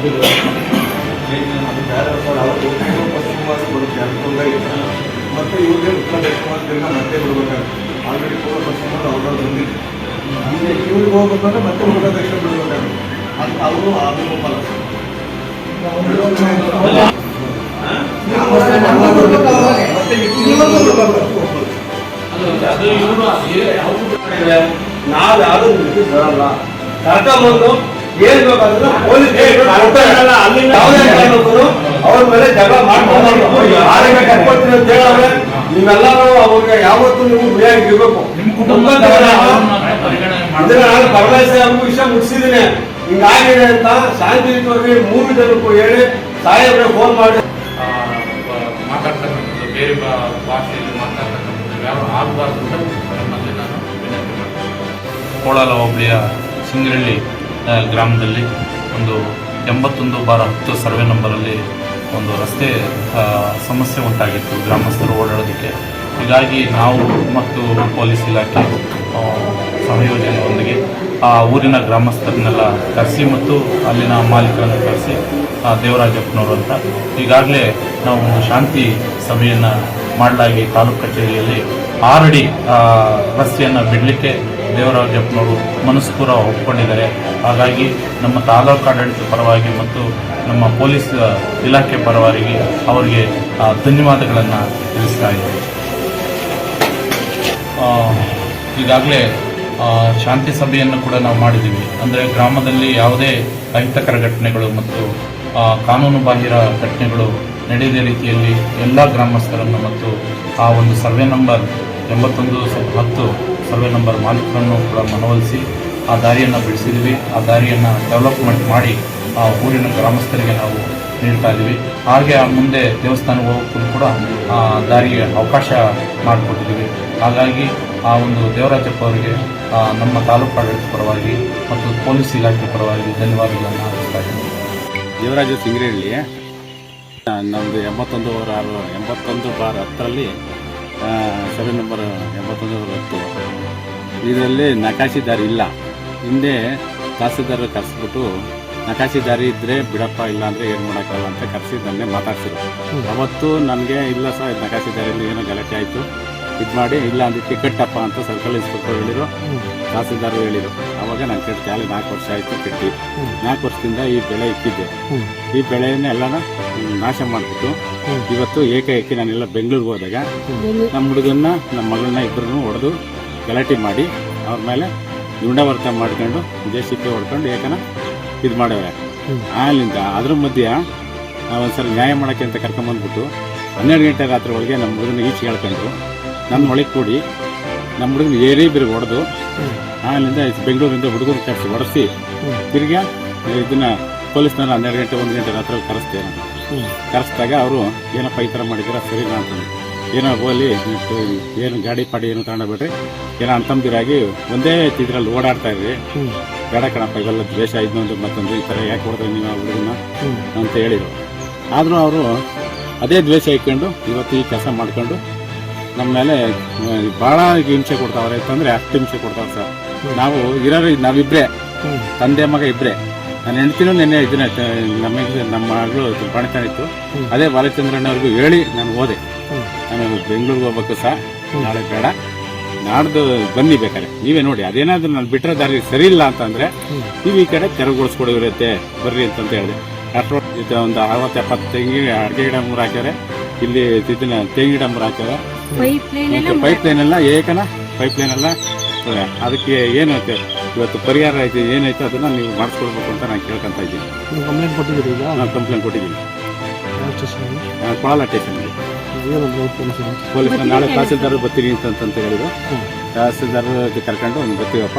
ಬಂದಿಲ್ಲ ಅದು ಬೇರೆ ಸರ್ ಅವ್ರು ಪಶ್ಚಿಮ ಬರುತ್ತೆ ಅನುಕೂಲವಾಗಿ ಮತ್ತು ಇವ್ರಿಗೆ ಉತ್ತರ ದಕ್ಷಿಣ ಮತ್ತೆ ಬಿಡ್ಬೇಕಾಗುತ್ತೆ ಆಲ್ರೆಡಿ ಪೂರ್ವ ಪಶ್ಚಿಮ ಅವ್ರವ್ರು ಬಂದಿದೆ ಈಗ ಇವ್ರಿಗೆ ಹೋಗ್ಬೇಕಂದ್ರೆ ಮತ್ತೆ ಉತ್ತರ ದಕ್ಷಿಣ ಬಿಡ್ಬೇಕಾಗುತ್ತೆ ಅದು ಅವರು ಅನುಕೂಲ ನಾವು ಯಾವುದು ಬರಲ್ಲ ಕರ್ಕೊಂಡ್ಬಂದು ಏನ್ ಬೇಕಾದ್ರೆ ಪೊಲೀಸ್ ಅವ್ರ ಮೇಲೆ ಜಗಳ ಮಾಡ್ಕೊಂಡು ಆರೋಗ್ಯ ಕರ್ಕೊಳ್ತೀನಿ ಅಂತ ಹೇಳಿದ್ರೆ ನೀವೆಲ್ಲರೂ ಅವ್ರಿಗೆ ಯಾವತ್ತೂ ನೀವು ಗುರಿಯಾಗಿರ್ಬೇಕು. ಇದನ್ನ ನಾನು ಪರಮೇಶ್ವರ ಅವ್ರಿಗೂ ವಿಷಯ ಮುಗಿಸಿದ್ದೀನಿ ಹಿಂಗಾಗಿದೆ ಅಂತ ಶಾಂತಿಯುತವಾಗಿ 3 ಜನಕ್ಕೂ ಹೇಳಿ ಸಾಹೇಬ್ರೆ ಫೋನ್ ಮಾಡಿ ಮಾತಾಡ್ತಕ್ಕಂಥದ್ದು ಬೇರೆ ಭಾಷೆಯಲ್ಲಿ ಮಾತಾಡ್ತಕ್ಕಂಥದ್ದು ಯಾರು ಆಗಬಾರ್ದು ಅಂತ ನಮ್ಮಲ್ಲಿ ನಾನು ವಿನಂತಿ ಮಾಡ್ತೀನಿ. ಕೋಳಾಲ ಹೋಬಳಿಯ ಸಿಂಗರಳ್ಳಿ ಗ್ರಾಮದಲ್ಲಿ ಒಂದು 81/10 ಸರ್ವೆ ನಂಬರಲ್ಲಿ ಒಂದು ರಸ್ತೆ ಸಮಸ್ಯೆ ಉಂಟಾಗಿತ್ತು ಗ್ರಾಮಸ್ಥರು ಓಡಾಡೋದಕ್ಕೆ. ಹೀಗಾಗಿ ನಾವು ಮತ್ತು ಪೊಲೀಸ್ ಇಲಾಖೆ ಸಂಯೋಜನೆಯೊಂದಿಗೆ ಆ ಊರಿನ ಗ್ರಾಮಸ್ಥರನ್ನೆಲ್ಲ ಕರೆಸಿ ಮತ್ತು ಅಲ್ಲಿನ ಮಾಲೀಕರನ್ನು ಕರೆಸಿ ದೇವರಾಜಪ್ಪನವರು ಅಂತ ಈಗಾಗಲೇ ನಾವು ಒಂದು ಶಾಂತಿ ಸಭೆಯನ್ನು ಮಾಡಲಾಗಿ ತಾಲೂಕು ಕಚೇರಿಯಲ್ಲಿ 6 ಅಡಿ ರಸ್ತೆಯನ್ನು ಬಿಡಲಿಕ್ಕೆ ದೇವರಾಜಪ್ಪನವರು ಮನಸ್ಪೂರ ಒಪ್ಪಿಕೊಂಡಿದ್ದಾರೆ. ಹಾಗಾಗಿ ನಮ್ಮ ತಾಲೂಕು ಆಡಳಿತ ಪರವಾಗಿ ಮತ್ತು ನಮ್ಮ ಪೊಲೀಸ್ ಇಲಾಖೆ ಪರವಾಗಿ ಅವರಿಗೆ ಧನ್ಯವಾದಗಳನ್ನು ತಿಳಿಸ್ತಾ ಇದ್ದೇವೆ. ಈಗಾಗಲೇ ಶಾಂತಿ ಸಭೆಯನ್ನು ಕೂಡ ನಾವು ಮಾಡಿದ್ದೀವಿ. ಅಂದರೆ ಗ್ರಾಮದಲ್ಲಿ ಯಾವುದೇ ಅಹಿತಕರ ಘಟನೆಗಳು ಮತ್ತು ಕಾನೂನು ಬಾಹಿರ ಘಟನೆಗಳು ನಡೆಯದ ರೀತಿಯಲ್ಲಿ ಎಲ್ಲ ಗ್ರಾಮಸ್ಥರನ್ನು ಮತ್ತು ಆ ಒಂದು ಸರ್ವೆ ನಂಬರ್ 81/10 ಸರ್ವೆ ನಂಬರ್ ಮಾಲೀಕರನ್ನು ಕೂಡ ಮನವೊಲಿಸಿ ಆ ದಾರಿಯನ್ನು ಬಿಡಿಸಿದ್ವಿ. ಆ ದಾರಿಯನ್ನು ಡೆವಲಪ್ಮೆಂಟ್ ಮಾಡಿ ಆ ಊರಿನ ಗ್ರಾಮಸ್ಥರಿಗೆ ನಾವು ನೀಡ್ತಾ ಇದ್ದೀವಿ. ಹಾಗೆ ಮುಂದೆ ದೇವಸ್ಥಾನಕ್ಕೆ ಹೋಗೋಕ್ಕೂ ಕೂಡ ದಾರಿಗೆ ಅವಕಾಶ ಮಾಡಿಕೊಟ್ಟಿದ್ದೀವಿ. ಹಾಗಾಗಿ ಆ ಒಂದು ದೇವರಾಜಪ್ಪ ಅವರಿಗೆ ನಮ್ಮ ತಾಲೂಕು ಆಡಳಿತ ಪರವಾಗಿ ಮತ್ತು ಪೊಲೀಸ್ ಇಲಾಖೆ ಪರವಾಗಿ ಧನ್ಯವಾದಗಳನ್ನು ಅರ್ಪಿಸ್ತಾ ಇದ್ದೀನಿ. ದೇವರಾಜ ಸಿಂಗರಳ್ಳಿ ನಮ್ಮದು 81/10 ಸರ್ವೆ ನಂಬರ್ 81/10 ಇದರಲ್ಲಿ ನಕಾಶಿ ದಾರಿ ಇಲ್ಲ. ಹಿಂದೆ ತಹಸೀಲ್ದಾರ್ ಕರೆಸ್ಬಿಟ್ಟು ನಕಾಶಿ ದಾರಿ ಇದ್ದರೆ ಬಿಡಪ್ಪ, ಇಲ್ಲ ಅಂದರೆ ಏನು ಮಾಡೋಕ್ಕಲ್ಲ ಅಂತ ಕರೆಸಿ ನನ್ನೇ ಮಾತಾಡ್ಸಿರು. ಅವತ್ತು ನನಗೆ ಇಲ್ಲ ಸರ್ ನಕಾಶಿ ದಾರಿಯಲ್ಲಿ ಏನೋ ಗಲಾಟೆ ಆಯಿತು, ಇದು ಮಾಡಿ ಇಲ್ಲ ಅಂದಿದ್ದಕ್ಕೆ ಕಟ್ಟಪ್ಪ ಅಂತ ಸರ್ಕಲ್ ಇನ್ಸ್ಪೆಕ್ಟರ್ ಹೇಳಿರು, ತಹಸೀಲ್ದಾರ್ ಹೇಳಿರು. ಆವಾಗ ನಾನು ಕಟ್ಟಿ 4 ವರ್ಷ ಆಯಿತು ಕಟ್ಟಿ. 4 ವರ್ಷದಿಂದ ಈ ಬೆಳೆ ಇಕ್ಕಿದ್ದೆ. ಈ ಬೆಳೆಯನ್ನೆಲ್ಲನ ನಾಶ ಮಾಡಿಬಿಟ್ಟು ಇವತ್ತು ಏಕಾಏಕಿ ನಾನೆಲ್ಲ ಬೆಂಗಳೂರಿಗೆ ಹೋದಾಗ ನಮ್ಮ ಹುಡುಗನ್ನ ನಮ್ಮ ಮಗಳನ್ನ ಇಬ್ಬರನ್ನು ಹೊಡೆದು ಗಲಾಟೆ ಮಾಡಿ ಅವ್ರ ಮೇಲೆ ದುಂಡವರ್ತ ಮಾಡ್ಕೊಂಡು JCP ಹೊಡ್ಕೊಂಡು ಏಕನ ಇದು ಮಾಡವ್ರೆ. ಅಲ್ಲಿಂದ ಅದ್ರ ಮಧ್ಯ ಒಂದ್ಸಲ ನ್ಯಾಯ ಮಾಡೋಕ್ಕೆ ಅಂತ ಕರ್ಕೊಂಬಂದ್ಬಿಟ್ಟು 12 ಗಂಟೆ ರಾತ್ರಿ ಒಳಗೆ ನಮ್ಮ ಹುಡುಗನ ಈಚೆ ಹೇಳ್ಕೊಂಡ್ರು. ನನ್ನ ಒಳಗೆ ಕೂಡಿ ನಮ್ಮ ಹುಡುಗನ ಏರಿ ಬಿರುಗಿ ಹೊಡೆದು ಅಲ್ಲಿಂದ ಬೆಂಗಳೂರಿಂದ ಹುಡುಗರು ಕರೆಸಿ ಹೊಡೆಸಿ ತಿರ್ಗಿ ಇದನ್ನ ಪೊಲೀಸ್ನವ್ರು 12 ಗಂಟೆ 1 ಗಂಟೆ ರಾತ್ರಿ ಕರೆಸ್ತೇವೆ. ಕರೆಸಿದಾಗ ಅವರು ಏನಪ್ಪ ಈ ಥರ ಮಾಡಿದ್ದೀರ ಸರಿನಾ ಅಂತಂದು, ಏನೋ ಹೋಲಿ ಏನು ಗಾಡಿ ಪಾಡಿ ಏನು ತಗೊಂಡೋಗ್ಬಿಟ್ರಿ, ಏನೋ ಅಂತಂದಿರಾಗಿ ಒಂದೇ ಇದ್ರಲ್ಲಿ ಓಡಾಡ್ತಾ ಇದ್ರಿ, ಬೇಡ ಕಣಪ್ಪ ಇವೆಲ್ಲ ದ್ವೇಷ ಇನ್ನೊಂದು ಮತ್ತೊಂದು ಈ ಥರ ಯಾಕೆ ಹೊಡೆದ್ರೆ ನೀವು ಹುಡುಗನ ಅಂತ ಹೇಳಿದರು. ಆದರೂ ಅವರು ಅದೇ ದ್ವೇಷ ಇಟ್ಕೊಂಡು ಇವತ್ತು ಈ ಕೆಲಸ ಮಾಡ್ಕೊಂಡು ನಮ್ಮ ಮೇಲೆ ಭಾಳ ಹಿಂಸೆ ಕೊಡ್ತಾವ್ರೆ ಅಂತಂದರೆ ಅಷ್ಟು ಹಿಂಸೆ ಕೊಡ್ತಾವ್ರೆ ಸರ್. ನಾವು ಇರೋರು ನಾವಿಬ್ಬರೇ, ತಂದೆ ಮಗ ಇಬ್ಬರೇ. ನನ್ನ ಹೆಂಡ್ತಿನೂ ನೆನ್ನೆ ಇದನ್ನ ನಮ್ಮ ಮಗಳು ಬಾಣತಾನಿತ್ತು, ಅದೇ ಬಾಲಚಂದ್ರಣ್ಣವ್ರಿಗೂ ಹೇಳಿ ನಾನು ಹೋದೆ, ನಾನು ಬೆಂಗಳೂರಿಗೆ ಹೋಗ್ಬೇಕು ಸರ್, ನಾಳೆ ಬೇಡ, ನಾಡ್ದು ಬನ್ನಿ ಬೇಕಾರೆ ನೀವೇ ನೋಡಿ, ಅದೇನಾದ್ರೂ ನಾನು ಬಿಟ್ಟರೆ ದಾರಿ ಸರಿ ಇಲ್ಲ ಅಂತಂದರೆ ನೀವು ಈ ಕಡೆ ತೆರವುಗೊಳಿಸ್ಕೊಡಿರುತ್ತೆ ಬರ್ರಿ ಅಂತಂತ ಹೇಳಿದೆ. ಅಷ್ಟು ಒಂದು 60-70 ತೆಂಗಿನ ಅಡಿಕೆ ಗಿಡ 3 ಹಾಕ್ಯಾರೆ, ಇಲ್ಲಿ ಇದನ್ನ ತೆಂಗಿನ ಗಿಡ 3 ಹಾಕ್ಯಾರೆ, ಪೈಪ್ ಲೈನ್ ಎಲ್ಲ ಏಕನ ಪೈಪ್ ಲೈನ್ ಎಲ್ಲ ಅದಕ್ಕೆ ಏನು ಇವತ್ತು ಪರಿಹಾರ ಐತೆ ಏನಾಯ್ತು ಅದನ್ನ ನೀವು ಮಾಡಿಸ್ಕೊಡ್ಬೇಕು ಅಂತ ನಾನು ಕೇಳ್ಕೊಂತ ಇದ್ದೀನಿ. ಕಂಪ್ಲೇಂಟ್ ಕೊಟ್ಟಿದ್ದೀರಿ? ನಾನು ಕಂಪ್ಲೇಂಟ್ ಕೊಟ್ಟಿದ್ದೀನಿ ಕೋಲಾರ ಸ್ಟೇಷನ್ಗೆ. ಪೊಲೀಸ್ ನಾಳೆ ತಹಸೀಲ್ದಾರ್ ಬರ್ತೀನಿ ಅಂತ ಹೇಳಿದ್ರು. ತಹಸೀಲ್ದಾರ್ ಕರ್ಕೊಂಡು ಬರ್ತೀವಪ್ಪ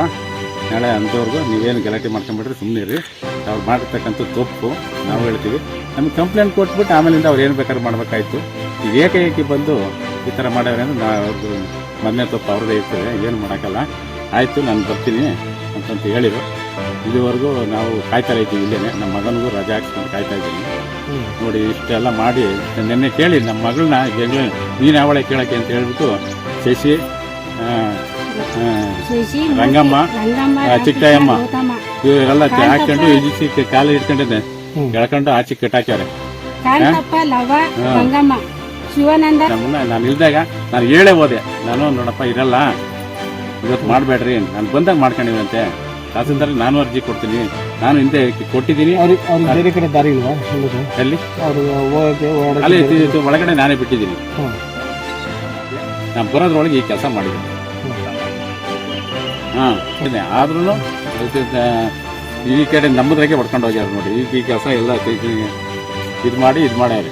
ನಾಳೆ ಅಂಥವ್ರಿಗೂ ನೀವೇನು ಗಲಾಟೆ ಮಾಡ್ಕೊಂಡ್ಬಿಟ್ರೆ ಸುಮ್ಮನೆ ರೀ, ಅವ್ರು ಮಾಡಿರ್ತಕ್ಕಂಥ ತಪ್ಪು ನಾವು ಹೇಳ್ತೀವಿ, ನಮಗೆ ಕಂಪ್ಲೇಂಟ್ ಕೊಟ್ಬಿಟ್ಟು ಆಮೇಲಿಂದ ಅವ್ರು ಏನು ಬೇಕಾದ್ರೂ ಮಾಡಬೇಕಾಯ್ತು. ಈಗ ಏಕಾಏಕಿ ಬಂದು ಈ ಥರ ಮಾಡ್ಯಾವ್ರೆ ಅಂದ್ರೆ ನಾವು ಮೊದಲನೇ ತಪ್ಪು ಅವ್ರದ್ದೇ ಇರ್ತದೆ, ಏನು ಮಾಡೋಕ್ಕಲ್ಲ, ಆಯಿತು ನಾನು ಬರ್ತೀನಿ ಅಂತಂತ ಹೇಳಿದ್ರು. ಇದುವರೆಗೂ ನಾವು ಕಾಯ್ತಾ ಇದ್ದೀವಿ ಇಲ್ಲೇ, ನಮ್ಮ ಮಗನಿಗೂ ರಜೆ ಹಾಕ್ಸ್ಕೊಂಡು ಕಾಯ್ತಾ ಇದ್ದೀನಿ. ನೋಡಿ ಇಷ್ಟೆಲ್ಲ ಮಾಡಿ ನಿನ್ನೆ ಕೇಳಿ ನಮ್ಮ ಮಗಳನ್ನ ಬೆಂಗಳೂರು ನೀನು ಯಾವಳೆ ಕೇಳೋಕ್ಕೆ ಅಂತ ಹೇಳ್ಬಿಟ್ಟು ಶಶಿ, ರಂಗಮ್ಮ, ಚಿಕ್ಕಯ್ಯಮ್ಮ ಇವರೆಲ್ಲ ಹಾಕೊಂಡು ಕಾಲು ಇಟ್ಕೊಂಡಿದ್ದೆ ಎಳ್ಕೊಂಡು ಆಚೆ ಕಟ್ಟಾಕ್ಯಾರೆ. ಕಾಂತಪ್ಪ, ಲವ, ಗಂಗಮ್ಮ, ಶಿವಾನಂದ. ನಾನು ಇಲ್ದಾಗ ನಾನು ಹೇಳೇ ಹೋದೆ, ನಾನು ನೋಡಪ್ಪ ಇರಲ್ಲ ಇವತ್ತು ಮಾಡಬೇಡ್ರಿ, ನಾನು ಬಂದಾಗ ಮಾಡ್ಕೊಂಡಿವಂತೆ ತಹಸೀಲ್ದಾರ್ ನಾನು ಅರ್ಜಿ ಕೊಡ್ತೀನಿ, ನಾನು ಹಿಂದೆ ಕೊಟ್ಟಿದ್ದೀನಿ. ಬೇರೆ ಕಡೆ ದಾರಿ ಇಲ್ವಾ ಎಲ್ಲಿ ಅವರು ಅಲ್ಲಿ ಒಳಗಡೆ ನಾನೇ ಬಿಟ್ಟಿದ್ದೀನಿ. ನಾನು ಬರೋದ್ರೊಳಗೆ ಈ ಕೆಲಸ ಮಾಡಿದ್ದೀನಿ. ಹಾಂ ಆದ್ರೂ ಈ ಕಡೆ ನಮ್ಮದ್ರಾಗೆ ಹೊಡ್ಕೊಂಡು ಹೋಗ್ಯಾರ ನೋಡಿ. ಈ ಕೆಲಸ ಎಲ್ಲ ಇದು ಮಾಡ್ಯಾರೆ.